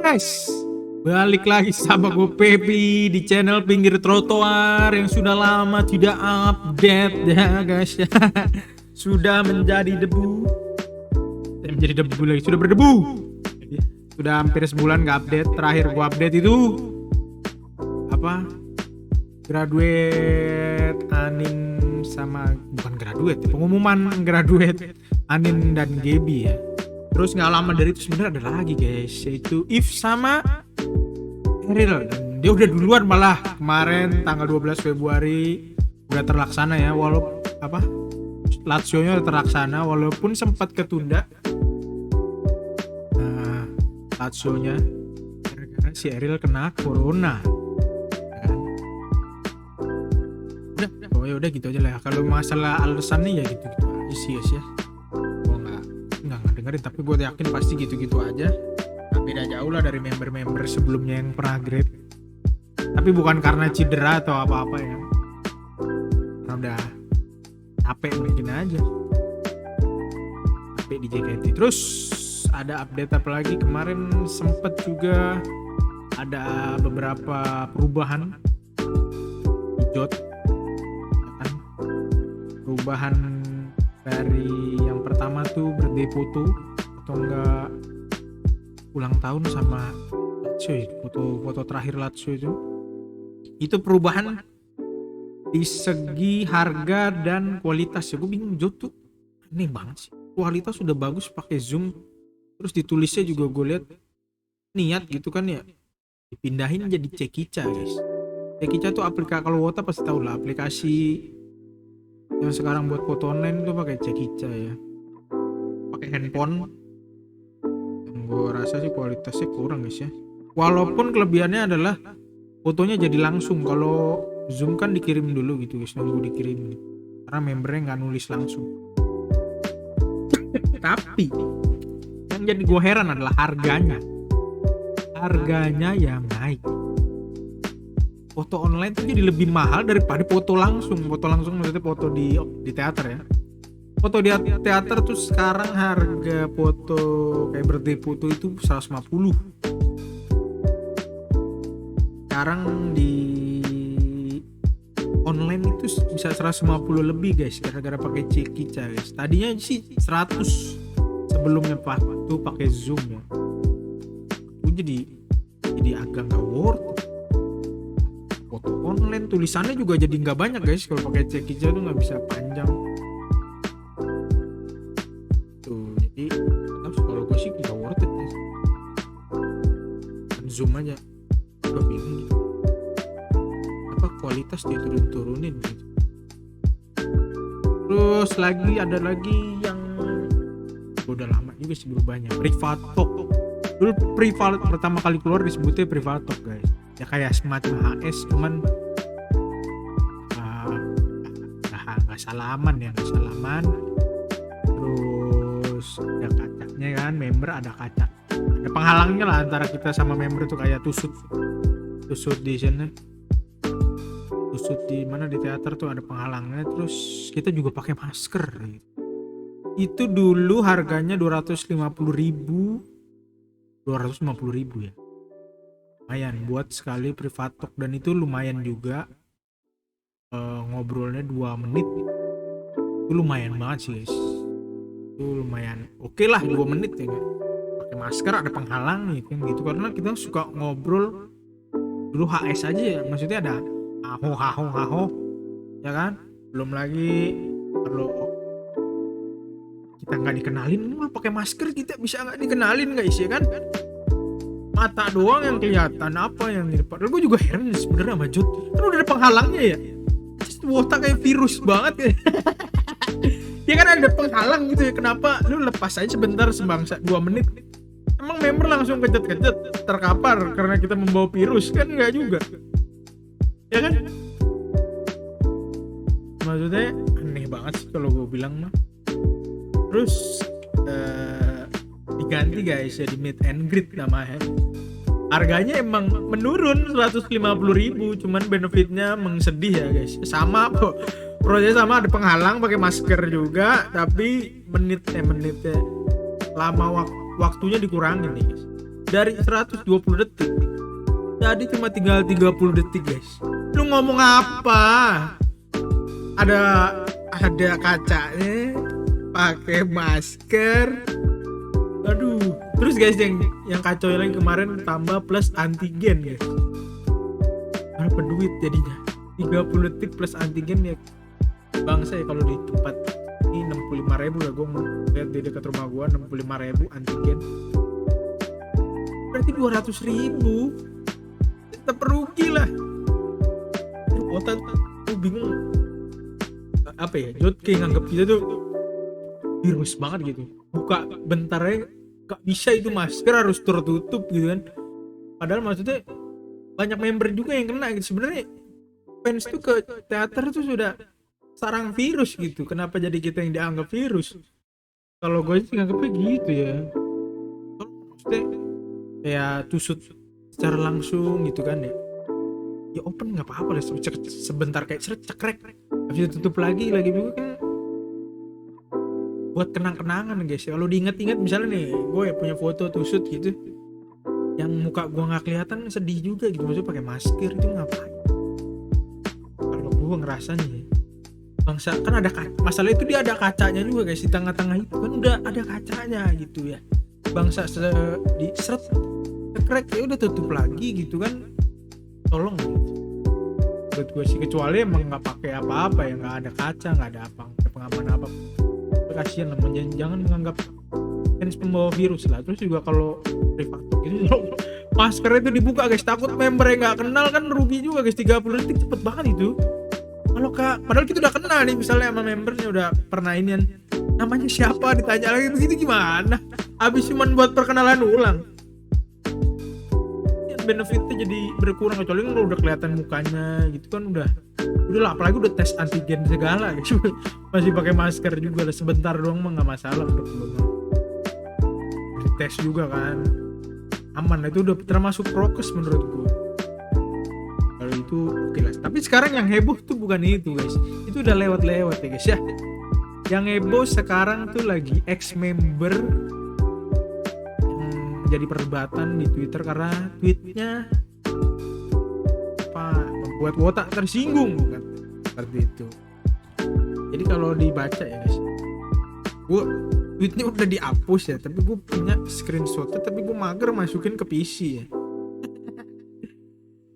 Guys, balik lagi sama gue Pepi di channel Pinggir Trotoar yang sudah lama tidak update ya guys ya. Sudah menjadi debu. Menjadi debu lagi, sudah berdebu. Sudah hampir sebulan gak update. Terakhir gue update itu apa? Graduate Anin sama bukan graduate, pengumuman graduate Anin dan Gaby ya. Terus nggak lama dari itu sebenarnya ada lagi guys, yaitu If sama Eril. Dan dia udah duluan malah kemarin tanggal 12 Februari udah terlaksana ya, walaupun apa Lazio-nya udah terlaksana walaupun sempat ketunda. Nah, Lazio-nya gara-gara si Eril kena corona. Udah gitu aja lah. Kalau masalah alasannya ya gitu-gitu aja sih guys ya. Nggak dengerin, tapi gue yakin pasti gitu-gitu aja. Nah, beda jauh lah dari member-member sebelumnya yang pernah grade. Tapi bukan karena cedera atau apa-apa ya, karena udah capek mungkin aja, capek di JKT. Terus ada update apa lagi, kemarin sempet juga ada beberapa perubahan di JOT ya kan? Perubahan dari yang pertama tuh birthday foto atau enggak ulang tahun sama Lazio ya, foto terakhir Lazio itu perubahan di segi harga dan kualitas ya. Gue bingung, Jot tuh aneh banget sih, kualitas sudah bagus pakai zoom, terus ditulisnya juga gue lihat niat gitu kan ya, dipindahin jadi Cekica guys. Cekica tuh aplikasi, kalau Wota pasti tahu lah, aplikasi yang sekarang buat foto online tuh pakai Cekica ya, pakai handphone. Yang gue rasa sih kualitasnya kurang guys ya, walaupun kelebihannya adalah fotonya jadi langsung. Kalau zoom kan dikirim dulu gitu guys, nunggu dikirim karena membernya nggak nulis langsung. Tapi yang jadi gue heran adalah harganya yang naik. Foto online tuh jadi lebih mahal daripada foto langsung. Foto langsung maksudnya foto di teater ya. Foto di teater tuh sekarang harga foto kayak birthday foto itu 150. Sekarang di online itu bisa 150 lebih guys, gara-gara pakai Cekica guys. Tadinya sih 100 sebelumnya tuh pakai zoom ya. Itu jadi agak nggak worth it. Foto online tulisannya juga jadi nggak banyak guys, kalau pakai Cekica tuh nggak bisa panjang tuh. Jadi kalau gue sih nggak worth it guys, zoom aja. Gue bingung apa kualitas diturun-turunin gitu. Terus ada lagi yang udah lama juga sih berubahnya, Private Talk. Dulu Private pertama kali keluar disebutnya Private Talk guys ya, kayak semacam HS, cuman nggak salaman. Terus ada kacanya kan, member ada kaca, ada penghalangnya lah antara kita sama member tuh, kayak tusuk di sana, tusuk di mana di teater tuh ada penghalangnya. Terus kita juga pakai masker gitu. Itu dulu harganya 250.000 ya, lumayan buat sekali private talk. Dan itu lumayan juga, ngobrolnya 2 menit itu lumayan banget sih guys. Itu lumayan oke lah 2 menit ya kan? Pakai masker, ada penghalang gitu, karena kita suka ngobrol dulu HS aja ya, maksudnya ada haho ya kan. Belum lagi kalau kita nggak dikenalin, pakai masker kita bisa nggak dikenalin guys ya kan, mata doang yang kelihatan, apa yang ini. Padahal gue juga heran sebenarnya sama Jot, kan udah ada penghalangnya ya, Wota kayak virus banget ya. Ya kan ada penghalang gitu ya, kenapa lu lepas aja sebentar sebangsa 2 menit. Emang member langsung kejet terkapar karena kita membawa virus kan? Enggak juga ya kan. Maksudnya aneh banget sih kalau gue bilang mah. Terus diganti guys ya, di meet and greet namanya. Harganya emang menurun 150.000, cuman benefitnya mengsedih ya guys. Sama kok, prosesnya sama, ada penghalang, pakai masker juga, tapi menitnya lama, waktunya dikurangin nih guys. dari 120 detik jadi cuma tinggal 30 detik guys. Lu ngomong apa? Ada kacanya, pakai masker. Aduh, terus guys yang kacau lagi kemarin tambah plus antigen guys. Berapa duit jadinya? 30 detik plus antigen ya. Bangsa ya kalau di tempat ini 65.000 lah, gue lihat di dekat rumah gue 65.000 antigen. Berarti 200.000. Tetap rugi lah. Otak tuh bingung. Apa ya? Jod kayak nganggep kita tuh virus banget gitu. Buka bentarnya gak bisa, itu masker harus tertutup gitu kan. Padahal maksudnya banyak member juga yang kena gitu. Sebenarnya fans tuh ke teater tuh sudah sarang virus gitu. Kenapa jadi kita yang dianggap virus? Kalau gue sih nganggepnya gitu ya. Maksudnya kayak tusut secara langsung gitu kan ya. Ya open nggak apa-apa lah, sebentar kayak cekrek, habis itu tutup lagi juga kan buat kenang-kenangan guys. Kalau diingat-ingat misalnya nih gue ya punya foto tusut gitu yang muka gue nggak kelihatan, sedih juga gitu. Maksudnya pakai masker itu ngapain? Kalau gue ngerasa nih bangsa kan ada masalah itu, dia ada kacanya juga guys di tengah-tengah itu kan, udah ada kacanya gitu ya. Bangsa di seret cekrek ya udah tutup lagi gitu kan. Tolong gitu. Menurut gue sih, kecuali emang nggak pakai apa-apa ya, nggak ada kaca, nggak ada apa, pengaman apa. Kasian lah, jangan menganggap fans pembawa virus lah. Terus juga kalau privat gitu masker itu dibuka guys, takut member yang nggak kenal kan rugi juga guys. 30 detik cepet banget itu. Kalau padahal kita udah kenal nih misalnya sama membernya, udah pernah inian, namanya siapa, ditanya lagi begitu gimana? Habis cuman buat perkenalan ulang. Benefitnya jadi berkurang, kecuali kalau udah kelihatan mukanya gitu kan udah lah, apalagi udah tes antigen segala guys. Masih pakai masker juga lah, sebentar doang mah nggak masalah menurut gue. Dites juga kan aman, itu udah termasuk prokes menurut gue. Kalau itu oke lah. Tapi sekarang yang heboh tuh bukan itu guys, itu udah lewat ya guys ya. Yang heboh sekarang tuh lagi ex-member jadi perdebatan di Twitter karena tweetnya membuat Wota tersinggung, bukan seperti itu. Jadi kalau dibaca ya guys, gue tweetnya udah dihapus ya, tapi gue punya screenshotnya, tapi gue mager masukin ke PC ya.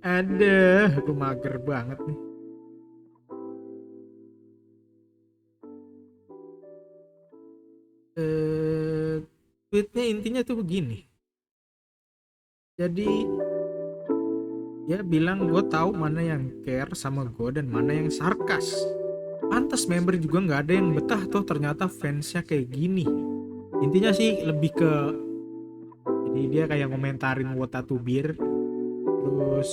Ada, gue mager banget nih. Tweetnya intinya tuh begini. Jadi dia bilang, gue tahu mana yang care sama gue dan mana yang sarkas. Pantas member juga nggak ada yang betah tuh, ternyata fansnya kayak gini. Intinya sih lebih ke, jadi dia kayak ngomentarin Wota Tubir. Terus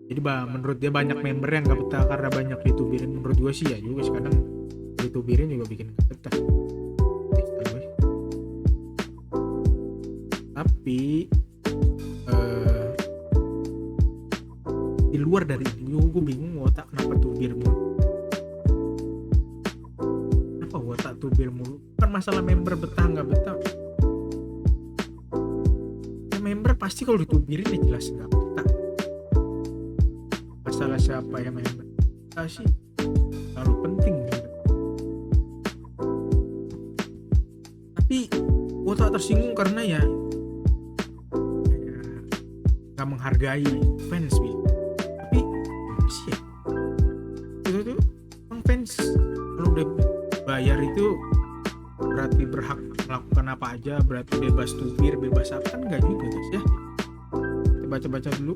jadi menurut dia banyak member yang nggak betah karena banyak ditubirin. Menurut gue sih ya juga sih, kadang ditubirin juga bikin gak betah. Tapi di luar dari itu gue bingung Wota kenapa tubir mulu. Kenapa Wota tubir mulu? Kan masalah member betah nggak betah. Ya, member pasti kalau ditubirin ya jelas nggak betah. Masalah siapa yang member betah sih terlalu penting gitu. Tapi Wota tersinggung karena ya gak menghargai fans gitu. Tapi sih itu tuh emang fans kalau udah bayar itu berarti berhak melakukan apa aja, berarti bebas tubir, bebas apa, kan enggak juga guys ya. Kita baca-baca dulu.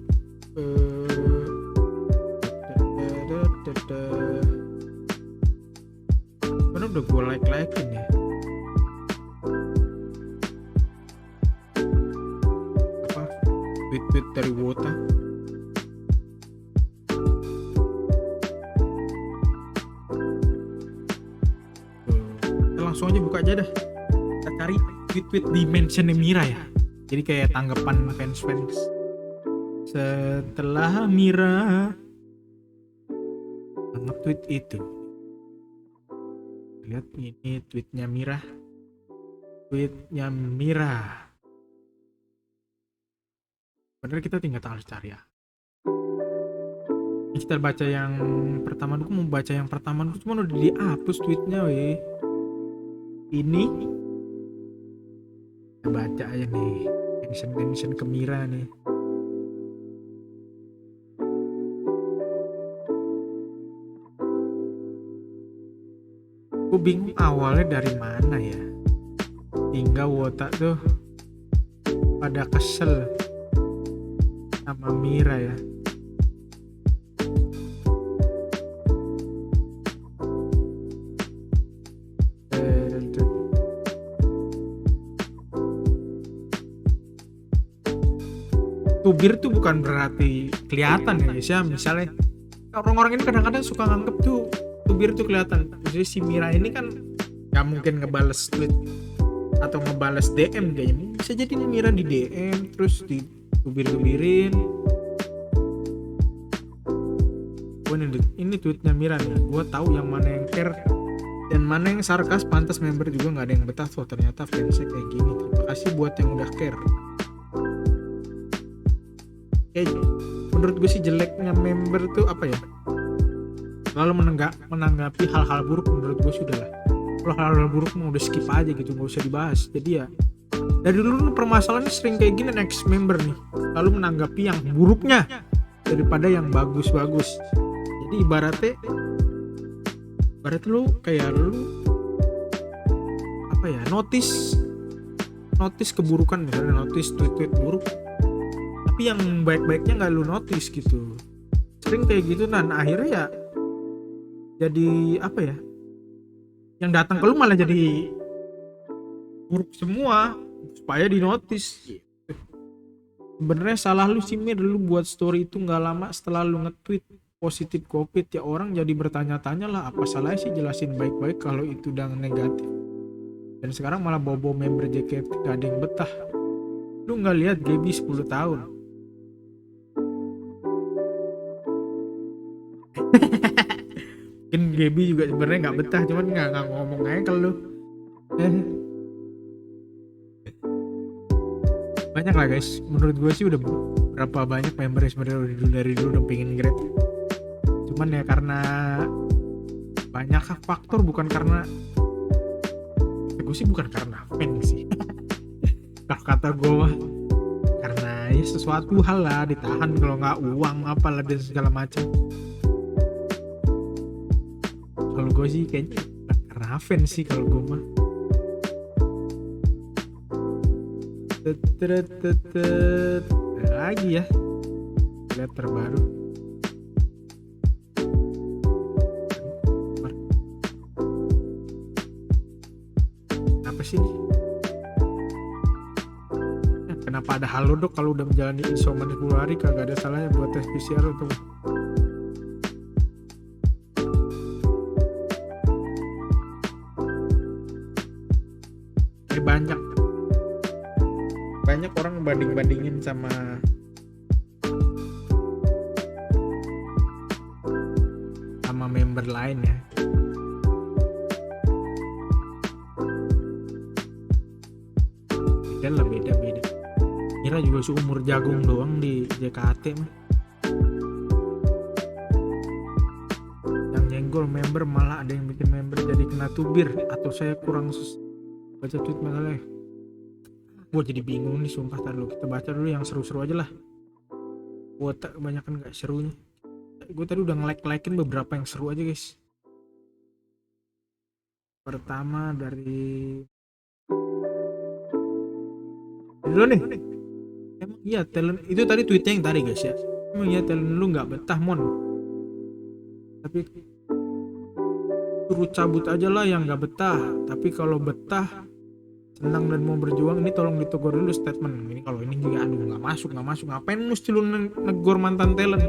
Karena udah gue like-likein ya. Tweet dari Wota. Kita langsung aja buka aja dah. Kita cari tweet di mention Mira ya. Jadi kayak tanggapan fans setelah Mira nge-tweet itu. Lihat ini tweetnya Mira. tweetnya Mira. Bener, kita tinggal harus cari ya. Kita baca yang pertama dulu, mau baca yang pertama dulu, cuma udah dihapus tweetnya weh. Ini kita baca aja nih, mention ke Mira nih. Gue bingung awalnya dari mana ya, hingga Wota tuh pada kesel sama Mira ya. Tubir tuh bukan berarti kelihatan ya guys ya. Misalnya orang-orang ini kadang-kadang suka nganggep tuh tubir tuh kelihatan. Jadi si Mira ini kan nggak mungkin ngebales tweet atau ngebales DM kayaknya. Bisa jadi nih Mira di DM terus di tubir-tubirin. Oh, ini tweetnya Mira nih. Gue tahu yang mana yang care dan mana yang sarkas. Pantas member juga nggak ada yang betah tuh, ternyata fansnya kayak gini. Terima kasih buat yang udah care. Menurut gue sih jeleknya member tuh apa ya, lalu menanggapi hal-hal buruk. Menurut gue sudah lah, kalau hal-hal buruk mau udah skip aja gitu, nggak usah dibahas. Jadi ya dari dulu permasalahannya sering kayak gini, next member nih lalu menanggapi yang buruknya daripada yang bagus-bagus. Jadi ibaratnya lu kayak lu apa ya, notice keburukan, misalnya notice tweet buruk, tapi yang baik-baiknya nggak lu notice gitu. Sering kayak gitu, dan akhirnya ya jadi apa ya, yang datang ke lu malah jadi buruk semua supaya di notice gitu. Sebenarnya salah lu sih Mir, lu buat story itu nggak lama setelah lu nge-tweet positif COVID ya. Orang jadi bertanya-tanya lah, apa salahnya sih jelasin baik-baik kalau itu udah negatif. Dan sekarang malah bobo member JKT gak ada yang betah. Lu nggak lihat Gaby 10 tahun. Mungkin Gaby juga sebenarnya nggak betah, cuman nggak ngomong aja ke lu. Banyak lah guys, menurut gue sih udah berapa banyak member yang sebenarnya dari dulu udah pengen grade. Cuman ya karena banyak faktor, bukan karena gue sih, bukan karena fan sih. Kalau kata gue mah karena ya sesuatu hal lah ditahan, kalau nggak uang apalah dan segala macam. Kalau gue sih kayaknya karena fan sih kalau gue mah. Lagi ya, lihat terbaru. Apa sih ini? Kenapa ada halodoc kalau udah menjalani isoman 10 hari? Kagak ada salahnya buat tes PCR untuk banyak orang banding-bandingin sama member lain ya. Beda. Mira juga seumur jagung doang di JKT mah. Yang nyenggol member malah ada yang bikin member jadi kena tubir, atau saya kurang baca tweet masalahnya. Gue jadi bingung nih sumpah. Tar dulu, kita baca dulu yang seru-seru aja lah. Gue tak kebanyakan gak serunya. Gue tadi udah nge-like-likein beberapa yang seru aja guys. Pertama dari dulu nih. Emang iya talent itu tadi tweetnya yang tadi guys ya. Emang iya talent lu gak betah mon, tapi suruh cabut aja lah yang gak betah. Tapi kalau betah, senang dan mau berjuang, ini tolong ditegur dulu statement ini. Kalau ini juga aduh nggak masuk, ngapain mesti lu negor mantan talent?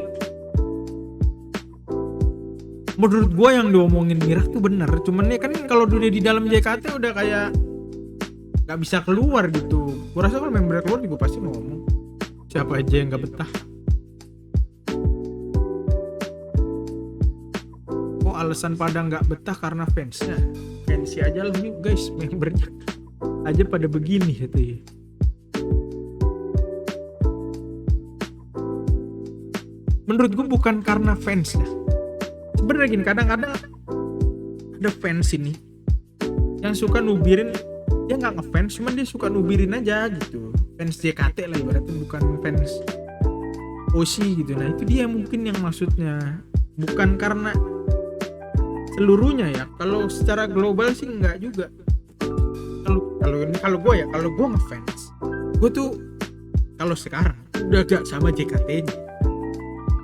Menurut gue yang diomongin Mira tuh bener, cuman ya kan kalau udah di dalam JKT udah kayak nggak bisa keluar gitu. Gue rasa kalau member keluar juga pasti ngomong siapa aja yang nggak betah. Kok alasan pada nggak betah karena fansnya? Fansi aja lah yuk guys membernya. aja pada begini katanya. Menurut gue bukan karena fans ya. Sebenarnya gini, kadang-kadang ada fans ini yang suka nubirin, dia nggak ngefans, cuman dia suka nubirin aja gitu. Fans JKT lah ibaratnya, bukan fans OC gitu. Nah itu dia mungkin yang maksudnya, bukan karena seluruhnya ya. Kalau secara global sih enggak juga. Kalau gue ngefans, gue tuh kalau sekarang udah gak sama JKT-nya.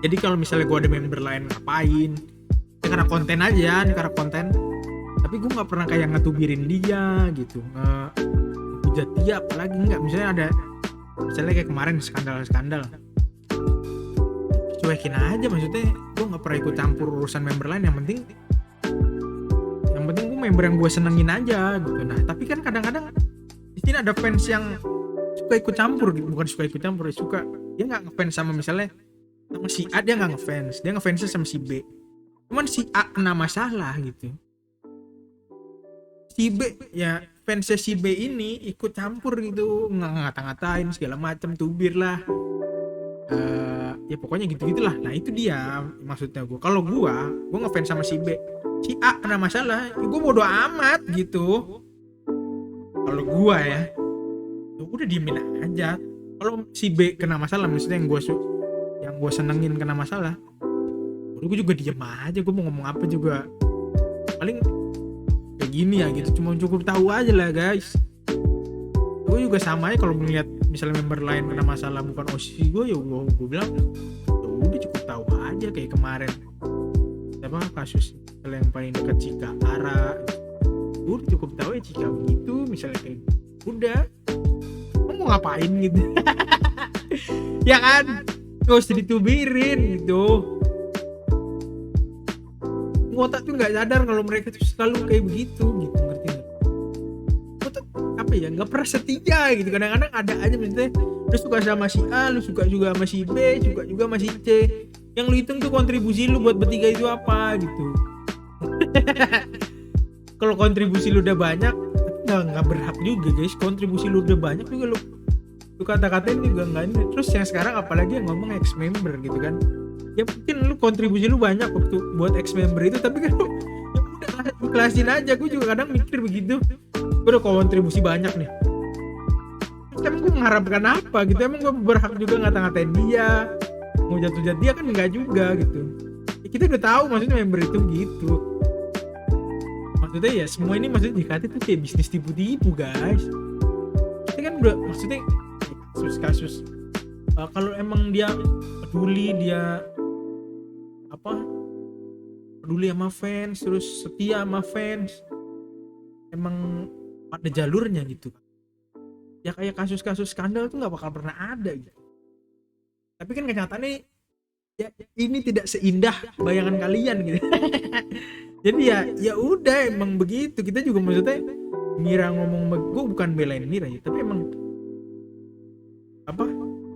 Jadi kalau misalnya gue ada member lain ngapain, ya karena konten aja, nih karena konten. Tapi gue nggak pernah kayak ngetubirin dia gitu, ngehujat dia apalagi enggak. Misalnya kayak kemarin skandal, cuekin aja, maksudnya gue nggak pernah ikut campur urusan member lain. Yang penting gue member yang gue senengin aja gitu. Nah tapi kan kadang-kadang di sini ada fans yang suka ikut campur gitu, bukan suka ikut campur, dia nggak ngefans sama misalnya sama si A, dia nggak ngefans, dia ngefansnya sama si B. Cuman si A kena masalah gitu, si B ya fansnya si B ini ikut campur gitu, ngata-ngatain segala macam, tubir lah, ya pokoknya gitu-gitulah. Nah itu dia maksudnya gue. Kalau gue ngefans sama si B, si A kena masalah, ya gue bodo amat gitu. Kalau gue ya udah diemin aja. Kalau si B kena masalah, maksudnya yang gue senengin kena masalah, gue juga diem aja. Gue mau ngomong apa juga paling kayak gini ya gitu, cuma cukup tahu aja lah guys. Gue juga sama aja kalau melihat misalnya member lain kena masalah bukan OSIS gue, ya gue bilang udah cukup tahu aja. Kayak kemarin apa kasus yang paling dekat Cika Ara, udah cukup tahu ya Cika begitu misalnya, kayak udah mau ngapain gitu. Ya kan, gak usah ditubirin gitu. Ngotak tuh nggak sadar kalau mereka tuh selalu kayak begitu gitu, ngerti nggak? Ngotak apa ya, nggak pernah setia gitu. Kadang-kadang ada aja misalnya lu suka sama si A, lu suka juga sama si B, suka juga sama si C, yang lu hitung tuh kontribusi lu buat bertiga itu apa gitu. Kalau kontribusi lu udah banyak, nggak berhak juga guys. Kontribusi lu udah banyak juga lu kata-katain juga nggak ini. Terus yang sekarang apalagi yang ngomong ex member gitu kan, ya mungkin lu kontribusi lu banyak waktu buat ex member itu, tapi kan lu ya udah ikhlasin aja. Gue juga kadang mikir begitu, gue udah kontribusi banyak nih, emang gue mengharapkan apa gitu? Emang gue berhak juga ngata-ngatain dia, mau jatuh dia kan? Enggak juga gitu ya. Kita udah tahu maksudnya member itu gitu. Maksudnya ya semua ini maksudnya JKT tuh kayak bisnis tipu-tipu guys. Kita kan udah maksudnya kasus kalau emang dia peduli, dia peduli sama fans, terus setia sama fans, emang ada jalurnya gitu. Ya kayak kasus-kasus skandal tuh nggak bakal pernah ada gitu. Tapi kan kenyataannya ya ini tidak seindah bayangan kalian gitu. Jadi ya udah emang begitu. Kita juga maksudnya Mira ngomong, gue bukan belain Mira ya, tapi emang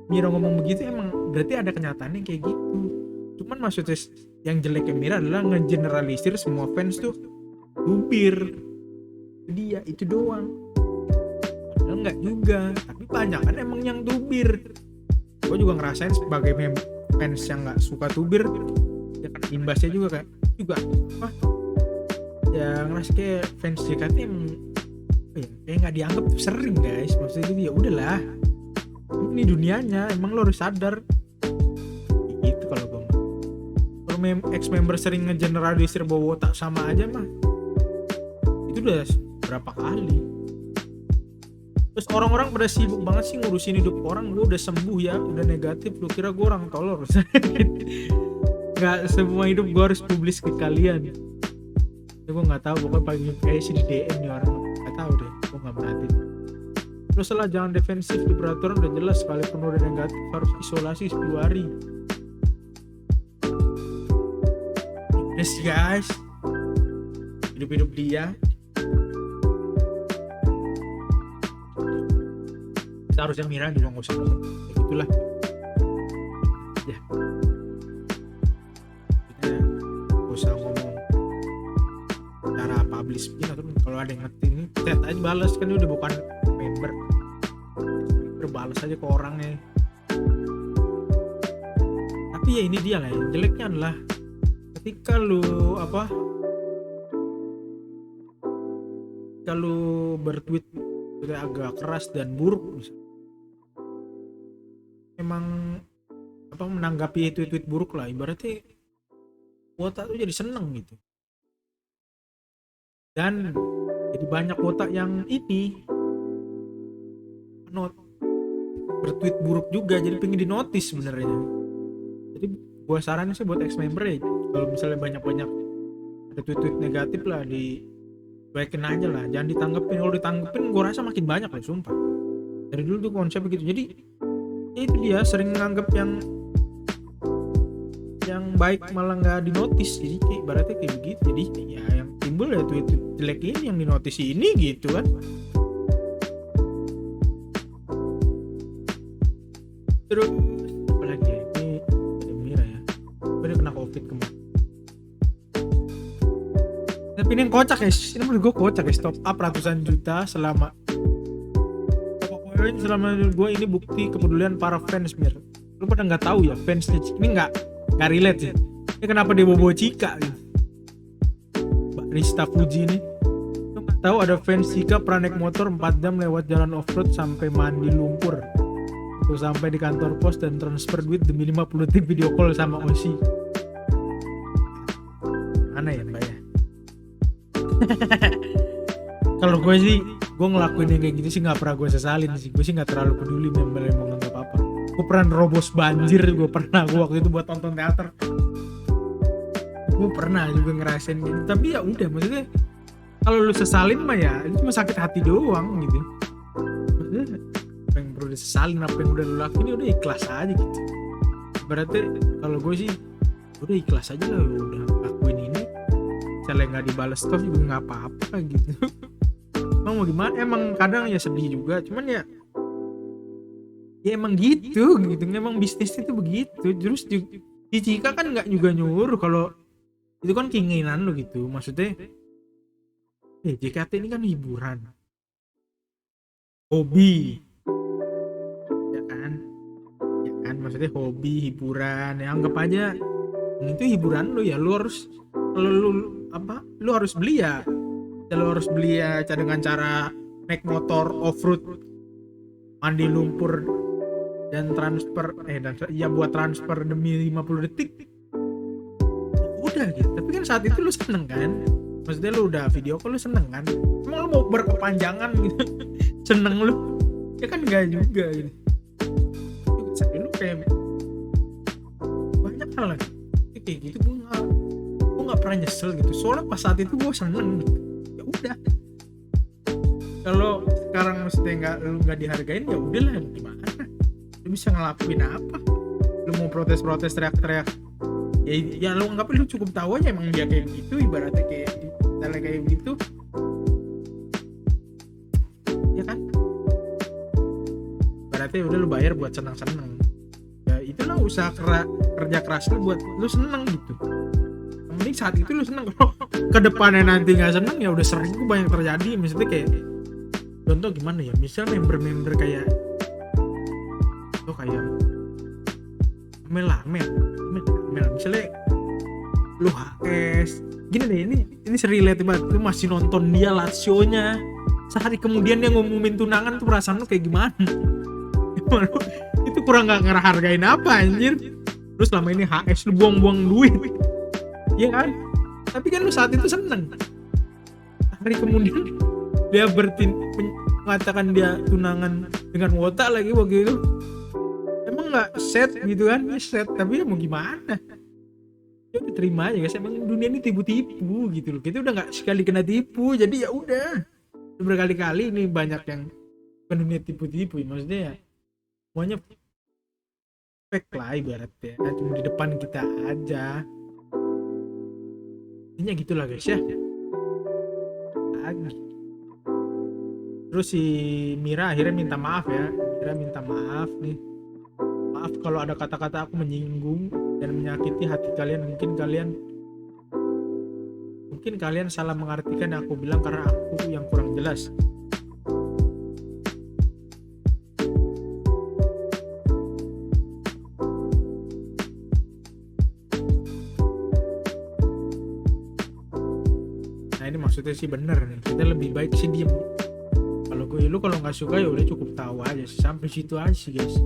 Mira ngomong begitu emang berarti ada kenyataannya kayak gitu. Cuman maksudnya yang jeleknya Mira adalah ngegeneralisir semua fans tuh tubir dia, itu doang. Padahal enggak juga, tapi banyak kan emang yang tubir. Gue juga ngerasain sebagai fans yang nggak suka tubir, ya kan imbasnya juga ya ngerasa kayak fans JKT emang kayak nggak dianggap tuh sering guys. Maksudnya gitu, ya udahlah, ini dunianya, emang lo harus sadar gitu. Kalau ex member sering ngegeneralisir bahwa tak sama aja mah, itu udah berapa kali. Terus orang-orang pada sibuk banget sih ngurusin hidup orang. Gue udah sembuh ya, udah negatif, lu kira gue orang tolol? Nggak semua hidup gue harus publis ke kalian. Ya, gue nggak tahu, pokoknya pagi kayak sih di DM nih orang, nggak tahu deh, gue nggak perhatiin. Terus lah, jangan defensif, di peraturan udah jelas, sekalipun udah negatif harus isolasi 10 hari. Yes guys, hidup dia. Seharusnya Mira juga nggak usah ngomong ya gitulah ya, nggak usah ngomong cara publish begini. Kalau ada yang ngetik ini chat aja balas, kan udah bukan males aja ke orangnya. Tapi ya ini dia lah, yang jeleknya adalah ketika lu kalau bertweet agak keras dan buruk, memang menanggapi tweet buruk lah, ibaratnya kuota tuh jadi seneng gitu, dan jadi banyak kuota yang ini bertweet buruk juga, jadi pengen dinotis sebenarnya. Jadi gua saranin sih buat ex-member ya, kalau misalnya banyak ada tweet negatif lah, cuekin aja lah, jangan ditanggepin. Kalau ditanggepin gua rasa makin banyak lah, sumpah. Dari dulu tuh konsep begitu. Jadi ya itu dia, sering nganggep yang baik malah nggak dinotis. Jadi ibaratnya kayak begitu. Jadi ya yang timbul ya tweet jelek ini yang dinotis ini gitu kan. Terus apa lagi ya, ini ada Mira ya, dia kena covid kemarin. Tapi ini yang kocak guys, ini menurut gue kocak guys, top up ratusan juta selama gue, ini bukti kepedulian para fans. Mir, lu pada nggak tahu ya fansnya ini nggak relate sih. Ini kenapa dia bawa Cika gitu? Mbak Rista Fuji ini, lu nggak tahu ada fans Cika pernah naik motor 4 jam lewat jalan off-road sampai mandi lumpur, terus sampai di kantor pos dan transfer duit demi 50 detik video call sama Osi. Mana ya mbak ya? Kalau gue sih, gue ngelakuin yang kayak gitu sih nggak pernah gue sesalin sih. Gue sih nggak terlalu peduli member yang mau nganggap apa. Gue pernah nerobos banjir, gue waktu itu buat tonton teater. Gue pernah juga ngerasain gitu. Tapi ya udah, maksudnya kalau lu sesalin mah ya itu cuma sakit hati doang gitu. Maksudnya apa yang perlu disesalin, apa yang udah lu lakuin udah ikhlas aja gitu. Berarti kalau gue sih udah ikhlas aja lah, lu udah lakuin ini, misalnya nggak dibalas terus juga nggak apa-apa gitu. Emang mau gimana? Emang kadang ya sedih juga, cuman ya emang gitu, emang bisnis itu begitu. Terus di Cika kan nggak juga nyuruh, kalau itu kan keinginan lo gitu. Maksudnya JKT ini kan hiburan, hobi, ya kan, maksudnya hobi, hiburan, ya anggap aja itu hiburan lo ya. Lo harus, kalau lo harus beli ya, lo harus beli ya dengan cara naik motor off-road, mandi lumpur, dan transfer buat transfer demi 50 detik. Udah gitu. Tapi kan saat itu lu seneng kan, maksudnya lu udah video call lu seneng kan, emang lu mau berkepanjangan gitu seneng lu ya kan? Enggak juga gitu. Saat itu kayak banyak hal lagi kayak gitu, gue nggak pernah nyesel gitu, soalnya pas saat itu gue seneng gitu. Ya udah, kalau sekarang maksudnya nggak dihargain, ya udahlah, gimana, lu bisa ngelakuin apa? Lu mau protes teriak-teriak ya lu anggap lu cukup tahu aja emang dia kayak gitu, ibaratnya kayak misalnya kayak gitu ya kan, ibaratnya udah lu bayar buat senang-senang ya, itulah usaha kerja keras lu buat lu senang gitu. Yang penting saat itu lu senang. Kalau kedepannya nanti nggak senang ya udah sering tuh banyak terjadi. Misalnya kayak contoh gimana ya, misal member kayak Mel, misalnya lu HS gini deh, ini serelate banget, lu masih nonton dia Lazio-nya, sehari kemudian dia ngumumin tunangan, tuh perasaan lu kayak gimana? Itu kurang nggak ngehargain apa anjir. Terus selama ini HS lu buang-buang duit, ya kan? Tapi kan lu saat itu seneng, hari kemudian dia mengatakan dia tunangan dengan Wota lagi waktu itu. Emang nggak set gitu kan? Ya set, tapi ya mau gimana? Ya udah terima aja guys, emang dunia ini tipu-tipu gitu loh. Kita udah nggak sekali kena tipu, jadi ya udah berkali-kali ini banyak yang dunia tipu-tipu. Maksudnya ya semuanya fake lah ibaratnya, cuma di depan kita aja. Intinya gitulah guys ya. Lagi. Terus si Mira akhirnya minta maaf ya. Mira minta maaf nih. Maaf kalau ada kata-kata aku menyinggung dan menyakiti hati kalian. Mungkin kalian salah mengartikan yang aku bilang karena aku yang kurang jelas. maksudnya sih bener nih, kita lebih baik sih diem. Kalau gue, lu kalau nggak suka ya udah cukup tahu aja sih, sampai situ aja sih guys.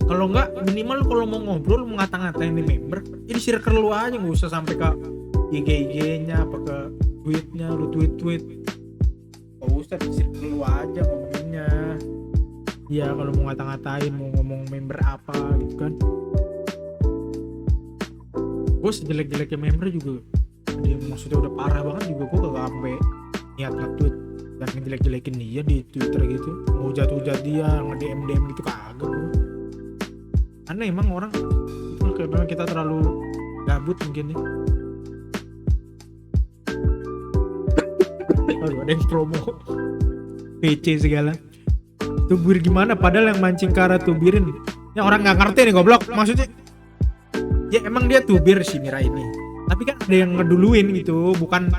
Kalau nggak, minimal lu kalau mau ngobrol, lu ngata-ngatain di member, jadi circle lu aja, nggak usah sampai ke IG-nya apa ke tweetnya, lu tweet. Nggak usah, di circle lu aja ngomonginnya. Ya kalau mau ngata-ngatain, mau ngomong member apa gitu kan. Gue sejelek-jeleknya member juga, dia maksudnya udah parah banget juga, gue gak sampai niat nge-tweet dan ngejelek-jelekin dia di Twitter gitu, ngehujat-hujat dia, nge-DM gitu, kagak gue. Karena emang orang itu kayak kita terlalu gabut mungkin nih. Aduh, ada yang promo PC segala. Tubir gimana padahal yang mancing ke arah tubirin. Yang orang gak ngerti nih goblok, maksudnya ya emang dia tubir si Mira ini, tapi kan ada yang ngeduluin gitu, bukan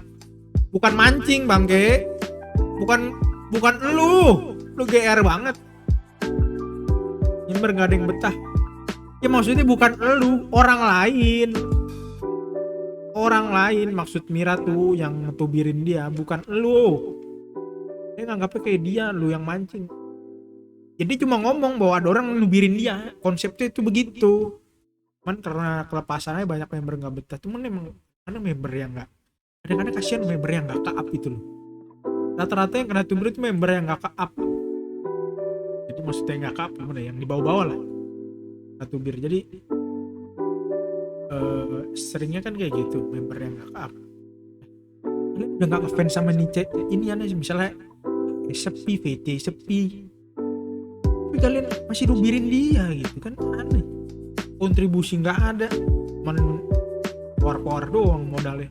mancing bangke, bukan lu GR banget, nyember nggak ada yang betah. Ya maksudnya bukan lu, orang lain maksud Mira tuh yang ngetubirin dia, bukan lu. Dia nganggapnya kayak dia, lu yang mancing. Jadi cuma ngomong bahwa ada orang nubirin dia, konsepnya itu begitu. Cuman karena kelepasannya banyak member nggak betah, cuman emang karena member yang nggak, kadang-kadang kasihan member yang nggak ke-up itu loh. Rata-rata yang kena tubir itu member yang nggak ke-up. Jadi maksudnya nggak ke-up gimana, yang di bawah-bawah lah kena tubir. Jadi seringnya kan kayak gitu, member yang nggak ke-up. Kalian udah nggak ngefans sama Niche ini aneh, misalnya sepi VC sepi, tapi kalian masih nubirin dia gitu kan, aneh. Kontribusi nggak ada, cuman power doang modalnya.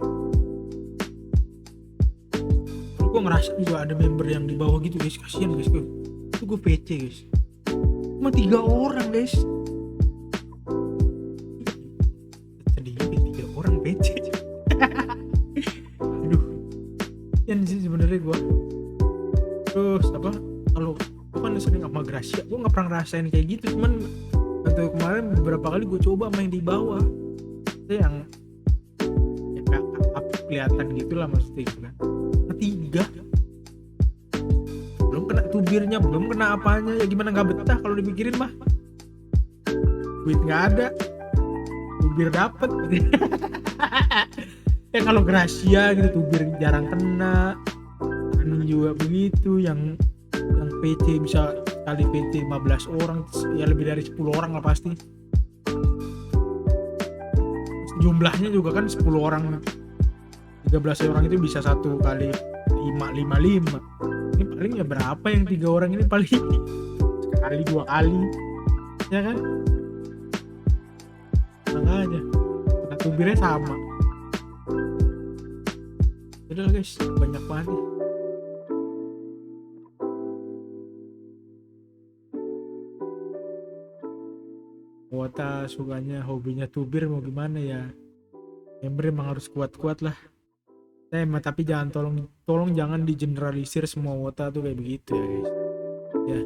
Gue ngerasa juga ada member yang di bawah gitu guys, kasihan guys. Itu gue PC guys, cuma 3 orang guys. Sedih 3 orang PC. Aduh, yang sih sebenarnya gue. Terus apa? Kalau gue kan sering sama Gracia, gue nggak pernah ngerasain kayak gitu, cuman atau kemarin beberapa kali gue coba main di bawah, itu yang kayak kelihatan gitulah maksudnya gitu kan. Ketiga belum kena tubirnya, belum kena apanya, ya gimana nggak betah kalau dipikirin mah. Duit nggak ada, tubir dapet gitu. Ya kalau Gracia gitu tubir jarang kena, ini juga begitu, yang PC bisa kali PT 15 orang, ya lebih dari 10 orang lah pasti. Jumlahnya juga kan 10 orang, 13 orang itu bisa 1 kali 5. Ini paling ya berapa yang 3 orang ini, paling sekali 2 kali ya kan. Makanya kena tubirnya sama. Udah guys, banyak banget nih. Wota sukanya hobinya tubir, mau gimana ya, member emang harus kuat-kuat lah. Tapi jangan tolong jangan digeneralisir semua Wota tuh kayak begitu ya guys. Ya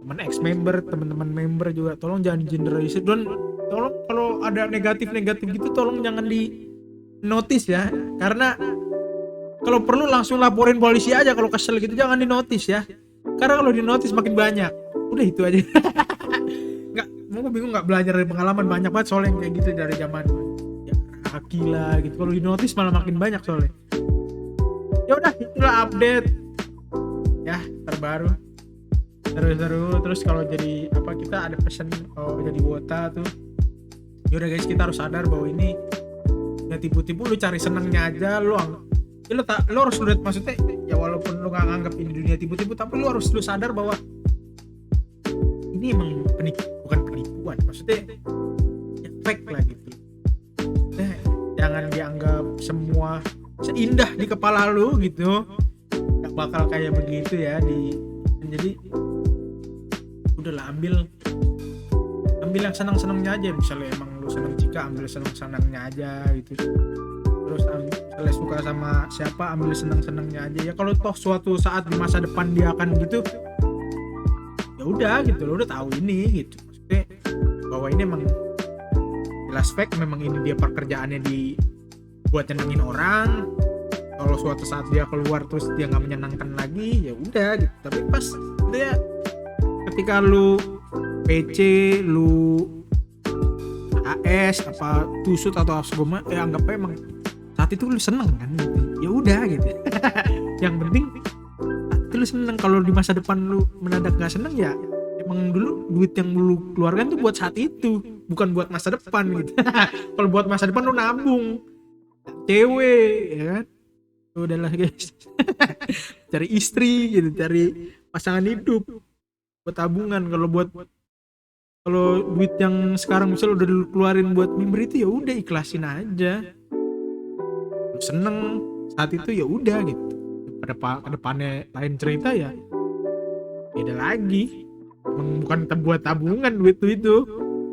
teman ex member, teman-teman member juga tolong jangan digeneralisir, dan tolong kalau ada negatif gitu tolong jangan di notice ya, karena kalau perlu langsung laporin polisi aja kalau kesel gitu, jangan di notice ya, karena kalau di notice makin banyak. Udah itu aja. Gue bingung, nggak belajar dari pengalaman, banyak banget soalnya yang kayak gitu dari zaman ya Akila gitu, kalau di notice malah makin banyak soalnya. Ya udah, itulah update ya terbaru, seru-seru. Terus kalau jadi apa, kita ada pesan kalau jadi Wota tuh, ya udah guys, kita harus sadar bahwa ini ya tipu-tipu, lu cari senengnya aja. Lu harus lihat, maksudnya ya walaupun lu nggak nganggap ini dunia tipu-tipu, tapi lu sadar bahwa ini emang bukan penipuan, maksudnya ya fake lah gitu. Jangan dianggap semua seindah di kepala lu gitu, nggak bakal kayak begitu ya. Jadi udahlah, ambil yang senang-senangnya aja. Misalnya emang lu senang Cika, ambil senang-senangnya aja gitu. Terus misalnya suka sama siapa, ambil senang-senangnya aja ya. Kalau toh suatu saat di masa depan dia akan gitu, ya udah gitu, lo udah tahu ini gitu, maksudnya bahwa ini emang jelas fake, memang ini dia pekerjaannya buat nyenengin orang. kalau suatu saat dia keluar terus dia nggak menyenangkan lagi ya udah gitu. Tapi pas dia ketika lu PC, lu AS apa tusut atau segala anggap aja emang saat itu lu seneng kan gitu. Ya udah gitu. Yang penting itu lu seneng. Kalau di masa depan lu mendadak nggak seneng ya emang dulu duit yang lu keluarkan tuh buat saat itu, bukan buat masa depan gitu. Kalau buat masa depan lu nabung cewek ya kan. Udahlah guys. Cari istri gitu, cari pasangan hidup buat tabungan. Kalau duit yang sekarang misal udah lu keluarin buat member itu ya udah ikhlasin aja. Lu seneng saat itu ya udah gitu. Pada kedepannya lain cerita ya beda lagi. Emang bukan buat tabungan duit itu.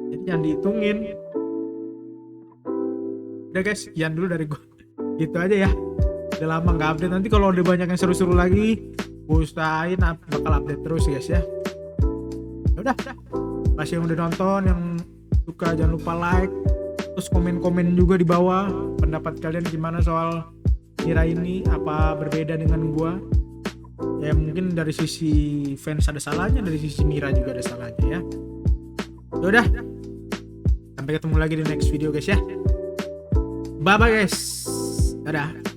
Jadi jangan dihitungin. Udah guys, sekian dulu dari gua. Gitu aja ya. Udah lama nggak update. Nanti kalau ada banyak yang seru-seru lagi gue usahain bakal update terus guys ya. Udah. Masih yang udah nonton, yang suka jangan lupa like, terus komen-komen juga di bawah pendapat kalian gimana soal Mira ini, apa berbeda dengan gua. Ya mungkin dari sisi fans ada salahnya, dari sisi Mira juga ada salahnya ya. Udah. Sampai ketemu lagi di next video guys ya. Bye bye guys. Dadah.